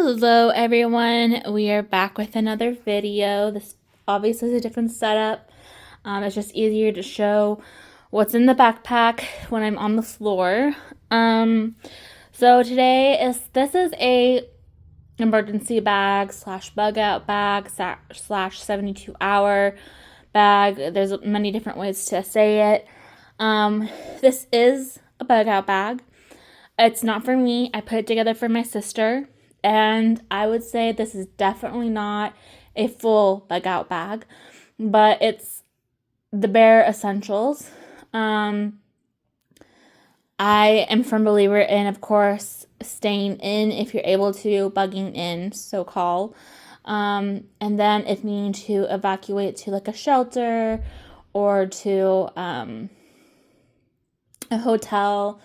Hello everyone, we are back with another video. This obviously is a different setup. It's just easier to show what's in the backpack when I'm on the floor. So this is a emergency bag slash bug out bag slash 72-hour bag. There's many different ways to say it. This is a bug out bag. It's not for me. I put it together for my sister. And I would say this is definitely not a full bug out bag, but it's the bare essentials. I am a firm believer in, of course, staying in if you're able to, bugging in, so called. And then if you need to evacuate to like a shelter or to a hotel,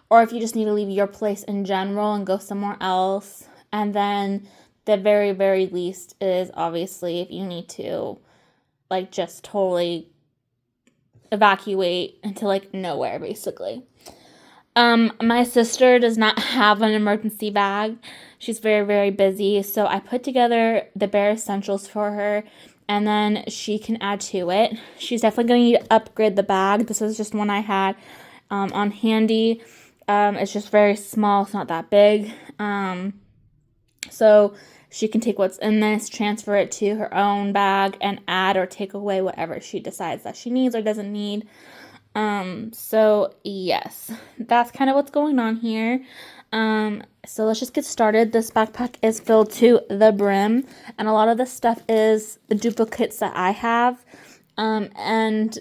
or if you just need to leave your place in general and go somewhere else. And then the very, very least is obviously if you need to like just totally evacuate into like nowhere, basically. My sister does not have an emergency bag. She's very, very busy. So I put together the bare essentials for her and then she can add to it. She's definitely going to need to upgrade the bag. This is just one I had on handy. It's just very small. It's not that big. So she can take what's in this, transfer it to her own bag, and add or take away whatever she decides that she needs or doesn't need. So yes, that's kind of what's going on here. So let's just get started. This backpack is filled to the brim, and a lot of this stuff is the duplicates that I have, and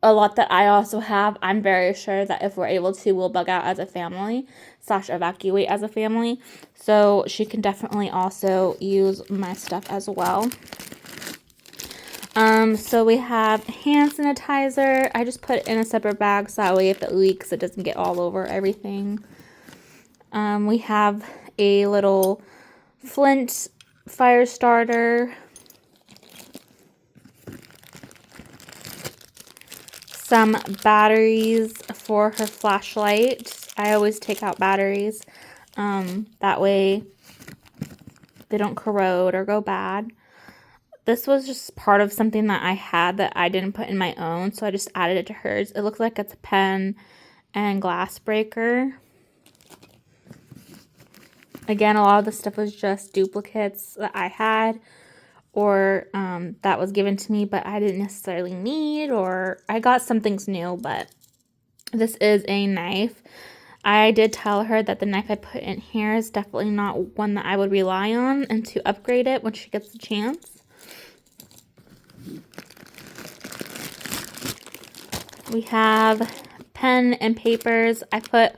a lot that I also have. I'm very sure that if we're able to, we'll bug out as a family / evacuate as a family. So she can definitely also use my stuff as well. So we have hand sanitizer. I just put it in a separate bag so that way if it leaks, it doesn't get all over everything. We have a little Flint fire starter. Some batteries for her flashlight. I always take out batteries. That way they don't corrode or go bad. This was just part of something that I had that I didn't put in my own, so I just added it to hers. It looks like it's a pen and glass breaker. Again, a lot of the stuff was just duplicates that I had or that was given to me, but I didn't necessarily need, or I got some things new, but this is a knife. I did tell her that the knife I put in here is definitely not one that I would rely on and to upgrade it when she gets the chance. We have pen and papers. I put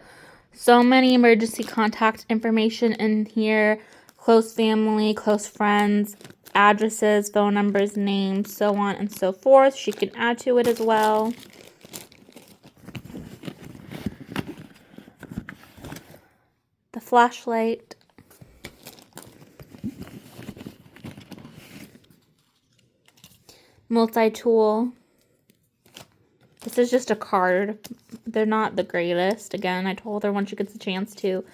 so many emergency contact information in here, close family, close friends, addresses, phone numbers, names, so on and so forth. She can add to it as well. The flashlight. Multi-tool. This is just a card. They're not the greatest. Again, I told her when she gets a chance to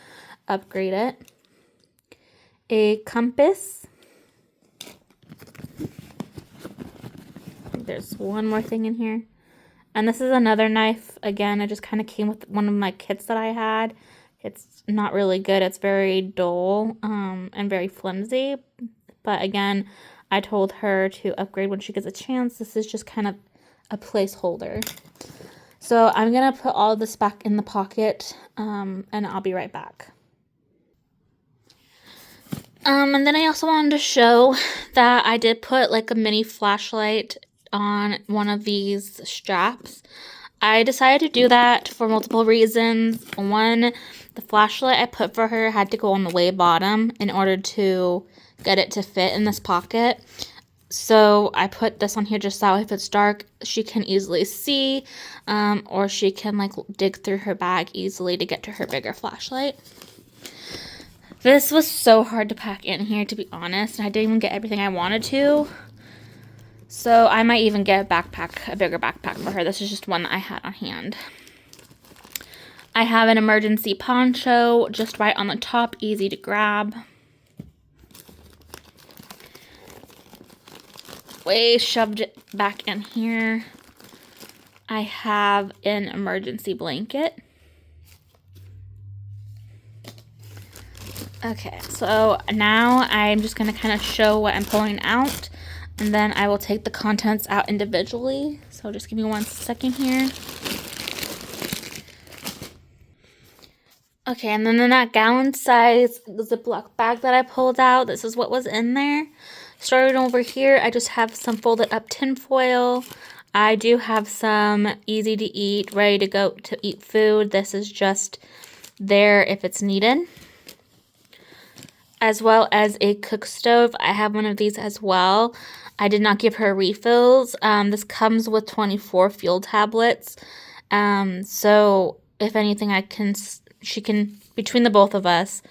upgrade it. A compass. There's one more thing in here. And this is another knife. Again, it just kind of came with one of my kits that I had. It's not really good. It's very dull and very flimsy. But again, I told her to upgrade when she gets a chance. This is just kind of a placeholder. So I'm going to put all this back in the pocket and I'll be right back. And then I also wanted to show that I did put like a mini flashlight on one of these straps. I decided to do that for multiple reasons. One, the flashlight I put for her had to go on the way bottom in order to get it to fit in this pocket. So I put this on here just so if it's dark, she can easily see, or she can like dig through her bag easily to get to her bigger flashlight. This was so hard to pack in here, to be honest. I didn't even get everything I wanted to. So I might even get a bigger backpack for her. This is just one that I had on hand. I have an emergency poncho just right on the top, easy to grab. way shoved it back in here. I have an emergency blanket. Okay, so now I'm just going to kind of show what I'm pulling out, and then I will take the contents out individually. So just give me 1 second here. Okay, and then in that gallon size Ziploc bag that I pulled out, this is what was in there. Starting over here, I just have some folded up tin foil. I do have some easy to eat, ready to go to eat food. This is just there if it's needed. As well as a cook stove. I have one of these as well. I did not give her refills. This comes with 24 fuel tablets. So if anything, she can, between the both of us,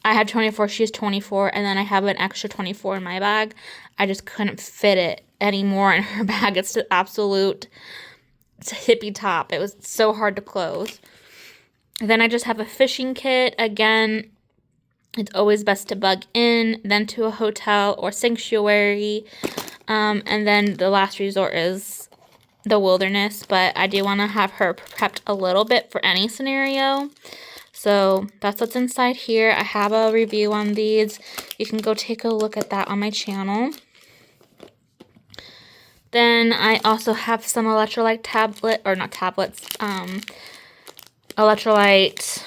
I had 24, she has 24, and then I have an extra 24 in my bag. I just couldn't fit it anymore in her bag. It's the absolute hippie top. It was so hard to close. And then I just have a fishing kit. Again, it's always best to bug in, then to a hotel or sanctuary. And then the last resort is the wilderness. But I do want to have her prepped a little bit for any scenario. So that's what's inside here. I have a review on these. You can go take a look at that on my channel. Then I also have some electrolyte electrolyte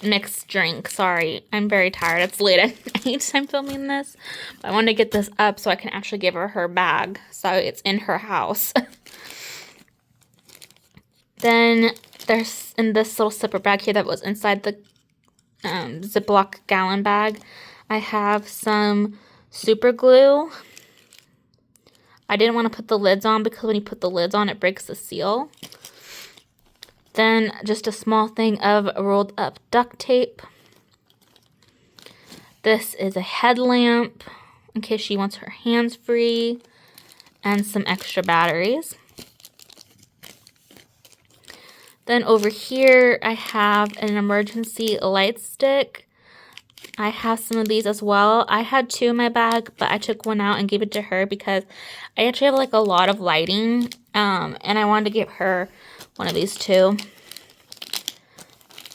mixed drink. Sorry, I'm very tired. It's late at night. I'm filming this. But I wanted to get this up so I can actually give her bag. So it's in her house. Then there's in this little zipper bag here that was inside the Ziploc gallon bag, I have some super glue. I didn't want to put the lids on because when you put the lids on, it breaks the seal. Then just a small thing of rolled up duct tape. This is a headlamp in case she wants her hands free, and some extra batteries. Then over here, I have an emergency light stick. I have some of these as well. I had 2 in my bag, but I took one out and gave it to her because I actually have like a lot of lighting, and I wanted to give her one of these too.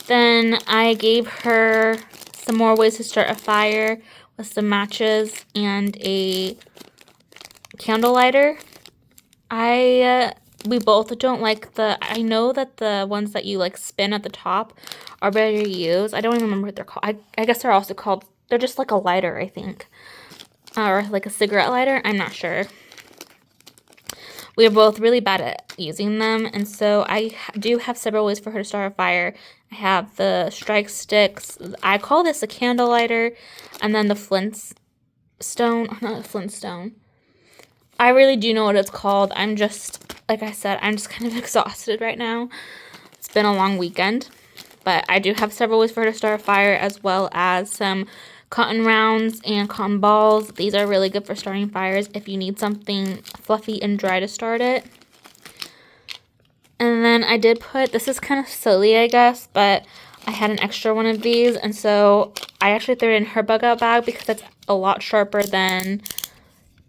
Then I gave her some more ways to start a fire with some matches and a candle lighter. We both don't like I know that the ones that you like spin at the top are better to use. I don't even remember what they're called. I guess they're also called, they're just like a lighter, I think. Or like a cigarette lighter, I'm not sure. We are both really bad at using them, and so I do have several ways for her to start a fire. I have the strike sticks. I call this a candle lighter, and then the Flintstone. I really do know what it's called. I'm just, like I said, I'm just kind of exhausted right now. It's been a long weekend, but I do have several ways for her to start a fire, as well as some cotton rounds and cotton balls. These are really good for starting fires if you need something fluffy and dry to start it. And then I did put, this is kind of silly, I guess, but I had an extra one of these, and so I actually threw it in her bug out bag because it's a lot sharper than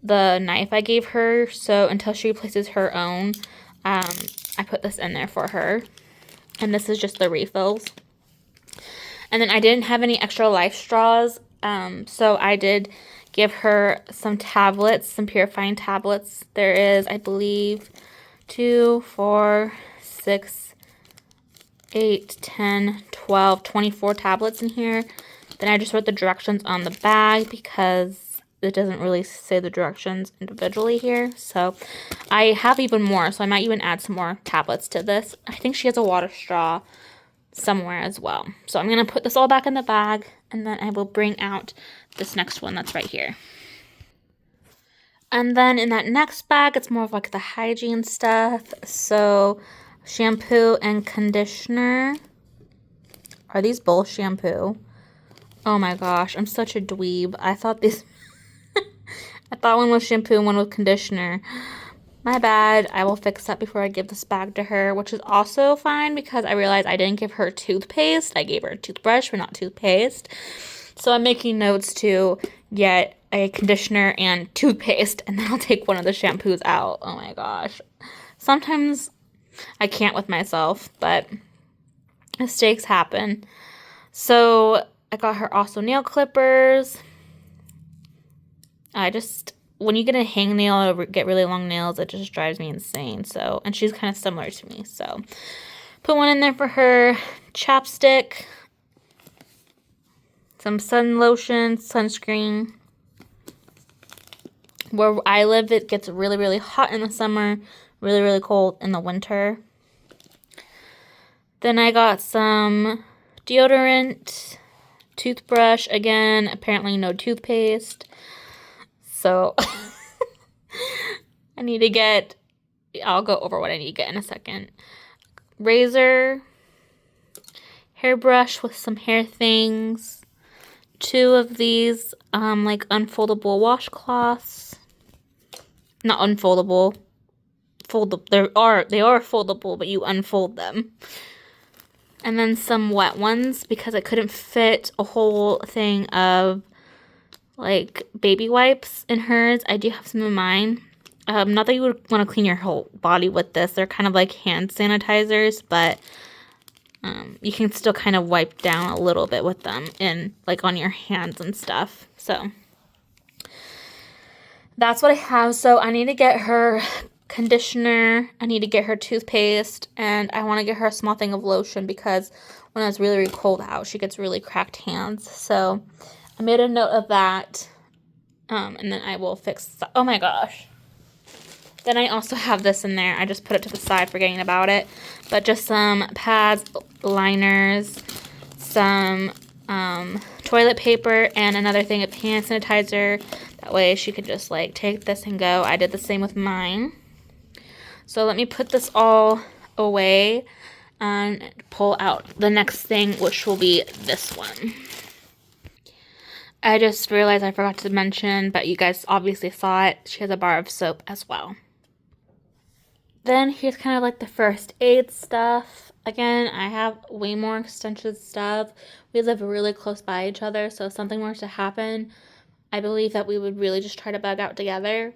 the knife I gave her. So until she replaces her own, I put this in there for her. And this is just the refills. And then I didn't have any extra life straws, so I did give her some tablets, some purifying tablets. There is, I believe, 2, 4, 6, 8, 10, 12, 24 tablets in here. Then I just wrote the directions on the bag because it doesn't really say the directions individually here. So I have even more, so I might even add some more tablets to this. I think she has a water straw somewhere as well. So I'm going to put this all back in the bag, and then I will bring out this next one that's right here. And then in that next bag, it's more of like the hygiene stuff. So shampoo and conditioner. Are these both shampoo? Oh my gosh, I'm such a dweeb. I thought one was shampoo and one was conditioner. My bad. I will fix that before I give this bag to her, which is also fine because I realized I didn't give her toothpaste. I gave her a toothbrush, but not toothpaste. So I'm making notes to get a conditioner and toothpaste, and then I'll take one of the shampoos out. Oh my gosh. Sometimes I can't with myself, but mistakes happen. So I got her also nail clippers. When you get a hangnail or get really long nails, it just drives me insane. So, and she's kind of similar to me. So put one in there for her. Chapstick. Some sun lotion, sunscreen. Where I live, it gets really, really hot in the summer, really, really cold in the winter. Then I got some deodorant, toothbrush, again, apparently no toothpaste. So I'll go over what I need to get in a second. Razor, hairbrush with some hair things, 2 of these like unfoldable washcloths. Not unfoldable. They are foldable, but you unfold them. And then some wet ones because I couldn't fit a whole thing of like baby wipes in hers. I do have some in mine. Not that you would want to clean your whole body with this. They're kind of like hand sanitizers, but you can still kind of wipe down a little bit with them and like on your hands and stuff. So that's what I have. So I need to get her conditioner. I need to get her toothpaste, and I want to get her a small thing of lotion because when it's really, really cold out, she gets really cracked hands. So I made a note of that, and then I will fix. Oh my gosh. Then I also have this in there. I just put it to the side, forgetting about it. But just some pads, liners, some toilet paper, and another thing of hand sanitizer. That way she could just like take this and go. I did the same with mine. So let me put this all away and pull out the next thing, which will be this one. I just realized I forgot to mention, but you guys obviously saw it. She has a bar of soap as well. Then here's kind of like the first aid stuff. Again, I have way more extensive stuff. We live really close by each other, so if something were to happen, I believe that we would really just try to bug out together.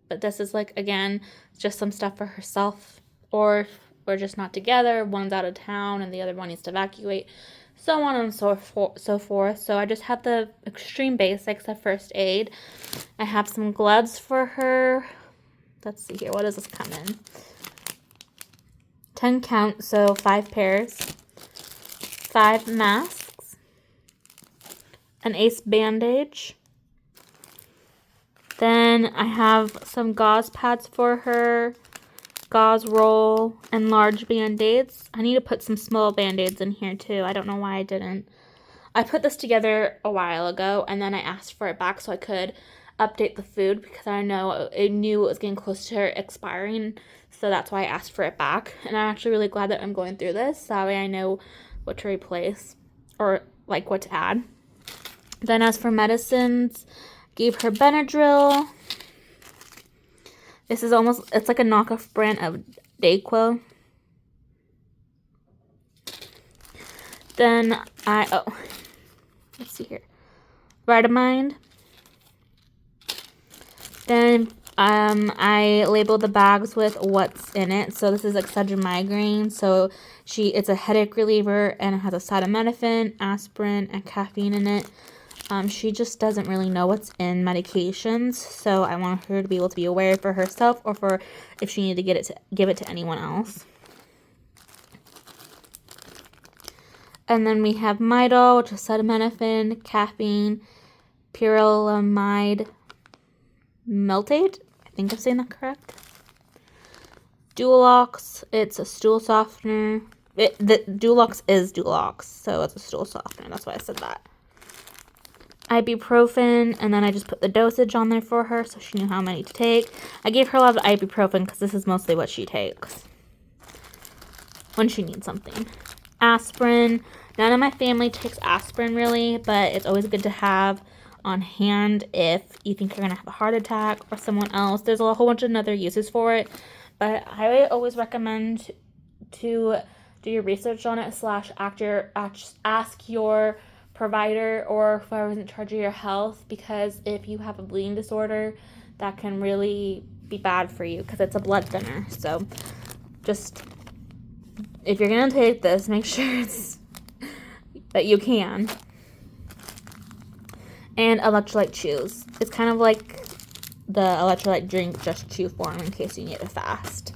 But this is like, again, just some stuff for herself. Or if we're just not together, one's out of town and the other one needs to evacuate, so on and so forth. So I just have the extreme basics of first aid. I have some gloves for her. Let's see here. What does this come in? 10 count, so 5 pairs. 5 masks. An ace bandage. Then I have some gauze pads for her, gauze roll, and large band-aids. I need to put some small band-aids in here too. I don't know why I didn't. I put this together a while ago, and then I asked for it back so I could update the food because I knew it was getting close to expiring. So that's why I asked for it back. And I'm actually really glad that I'm going through this. That way I know what to replace or like what to add. Then as for medicines, gave her Benadryl. This is it's like a knockoff brand of Dayquil. Then let's see here. Vitamind. Then I labeled the bags with what's in it. So this is Excedrin migraine. So it's a headache reliever and it has acetaminophen, aspirin, and caffeine in it. She just doesn't really know what's in medications, so I want her to be able to be aware for herself or for if she needed to give it to anyone else. And then we have Midol, which is acetaminophen, caffeine, pyrilamide meltate. I think I'm saying that correct. Dulux, it's a stool softener. The Dulux is Dulux, so it's a stool softener. That's why I said that. Ibuprofen, and then I just put the dosage on there for her so she knew how many to take. I gave her a lot of ibuprofen because this is mostly what she takes when she needs something. Aspirin. None of my family takes aspirin really, but it's always good to have on hand if you think you're going to have a heart attack or someone else. There's a whole bunch of other uses for it, but I always recommend to do your research on it / ask your provider or whoever's in charge of your health, because if you have a bleeding disorder, that can really be bad for you because it's a blood thinner. So just, if you're gonna take this, make sure it's that you can. And electrolyte chews. It's kind of like the electrolyte drink, just chew form in case you need it fast.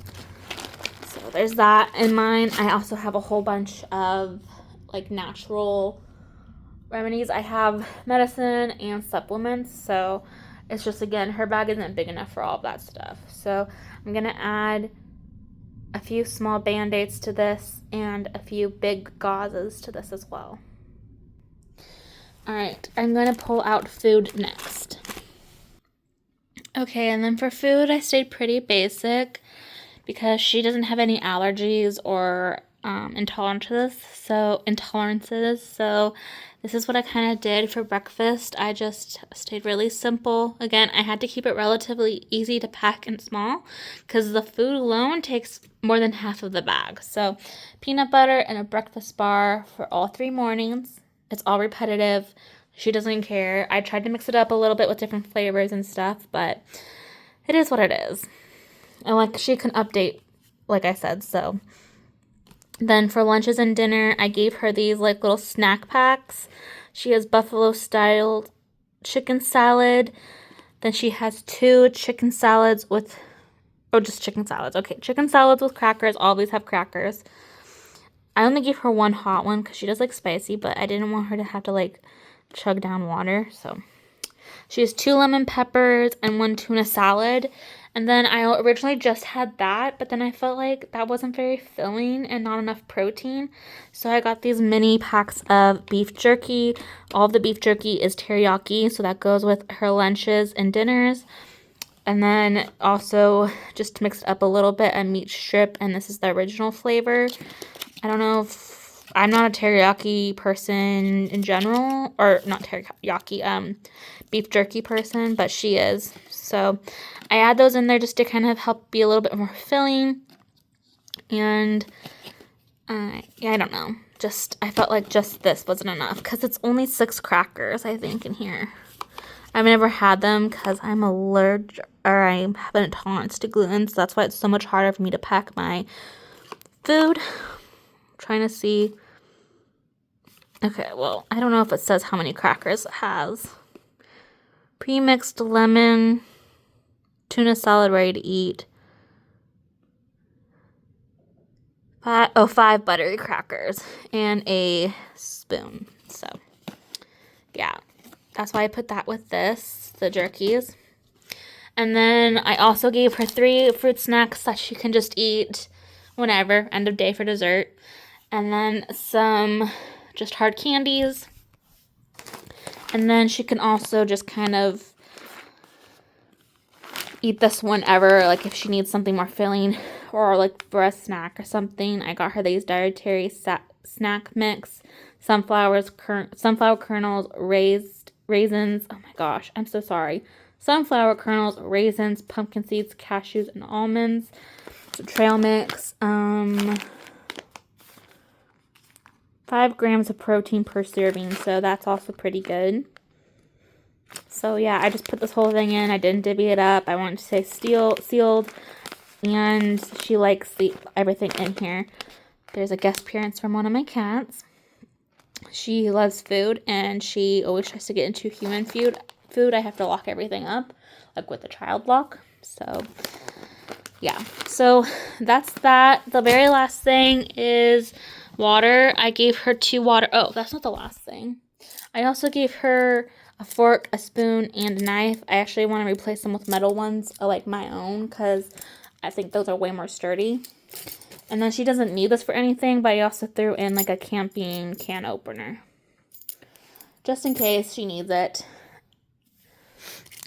So there's that in mine. I also have a whole bunch of like natural remedies. I have medicine and supplements, so it's just, again, her bag isn't big enough for all of that stuff. So I'm gonna add a few small band-aids to this and a few big gauzes to this as well. Alright, I'm gonna pull out food next. Okay, and then for food, I stayed pretty basic because she doesn't have any allergies or intolerances. So this is what I kind of did for breakfast. I just stayed really simple. Again, I had to keep it relatively easy to pack and small because the food alone takes more than half of the bag. So peanut butter and a breakfast bar for all 3 mornings. It's all repetitive. She doesn't care. I tried to mix it up a little bit with different flavors and stuff, but it is what it is. And like, she can update, like I said. So then for lunches and dinner, I gave her these like little snack packs. She has buffalo style chicken salad. Then she has 2 chicken salads with, oh, just chicken salads. Okay, chicken salads with crackers. Always have crackers. I only gave her 1 hot one because she does like spicy, but I didn't want her to have to like chug down water. So she has 2 lemon peppers and 1 tuna salad. And then I originally just had that, but then I felt like that wasn't very filling and not enough protein. So I got these mini packs of beef jerky. All of the beef jerky is teriyaki, so that goes with her lunches and dinners. And then also, just to mix it up a little bit, a meat strip, and this is the original flavor. I don't know if, I'm not a teriyaki person in general, or not teriyaki, beef jerky person, but she is. So I add those in there just to kind of help be a little bit more filling. And yeah, I don't know. Just, I felt like just this wasn't enough because it's only 6 crackers, I think, in here. I've never had them because I'm allergic, or I have an intolerance to gluten, so that's why it's so much harder for me to pack my food. I'm trying to see. Okay, well, I don't know if it says how many crackers it has. Pre-mixed lemon, tuna salad ready to eat. 5 buttery crackers and a spoon. So, yeah. That's why I put that with this, the jerkies. And then I also gave her 3 fruit snacks that she can just eat whenever, end of day for dessert. And then some just hard candies. And then she can also just kind of eat this whenever, like if she needs something more filling or like for a snack or something. I got her these dietary snack mix, sunflower kernels, raisins. Oh my gosh, I'm so sorry. Sunflower kernels, raisins, pumpkin seeds, cashews, and almonds. So trail mix. 5 grams of protein per serving, so that's also pretty good. So yeah, I just put this whole thing in. I didn't divvy it up. I wanted to say sealed, and she likes everything in here. There's a guest appearance from one of my cats. She loves food, and she always tries to get into human food. I have to lock everything up, like with the child lock. So yeah, so that's that. The very last thing is water. I gave her 2 water. Oh, that's not the last thing. I also gave her a fork, a spoon, and a knife. I actually want to replace them with metal ones, like my own, because I think those are way more sturdy. And then she doesn't need this for anything, but I also threw in like a camping can opener, just in case she needs it.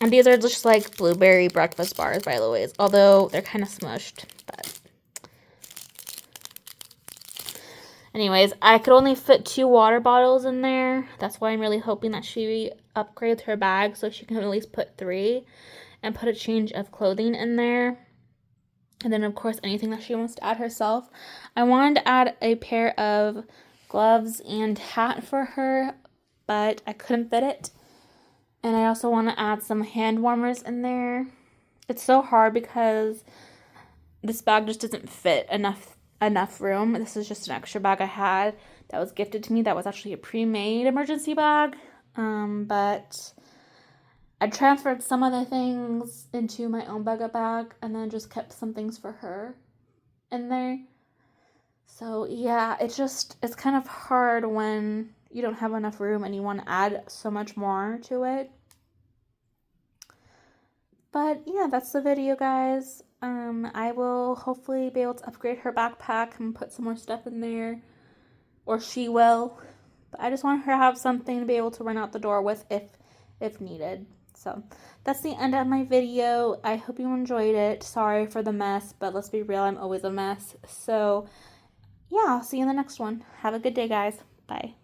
And these are just like blueberry breakfast bars, by the way, although they're kind of smushed. But anyways, I could only fit 2 water bottles in there. That's why I'm really hoping that she upgrades her bag so she can at least put 3 and put a change of clothing in there. And then, of course, anything that she wants to add herself. I wanted to add a pair of gloves and hat for her, but I couldn't fit it. And I also want to add some hand warmers in there. It's so hard because this bag just doesn't fit enough room. This is just an extra bag I had that was gifted to me. That was actually a pre-made emergency bag. But I transferred some of the things into my own bug bag and then just kept some things for her in there. So yeah, it's kind of hard when you don't have enough room and you want to add so much more to it. But yeah, that's the video, guys. I will hopefully be able to upgrade her backpack and put some more stuff in there, or she will. But I just want her to have something to be able to run out the door with if needed. So that's the end of my video. I hope you enjoyed it. Sorry for the mess, but let's be real, I'm always a mess. So yeah, I'll see you in the next one. Have a good day, guys. Bye.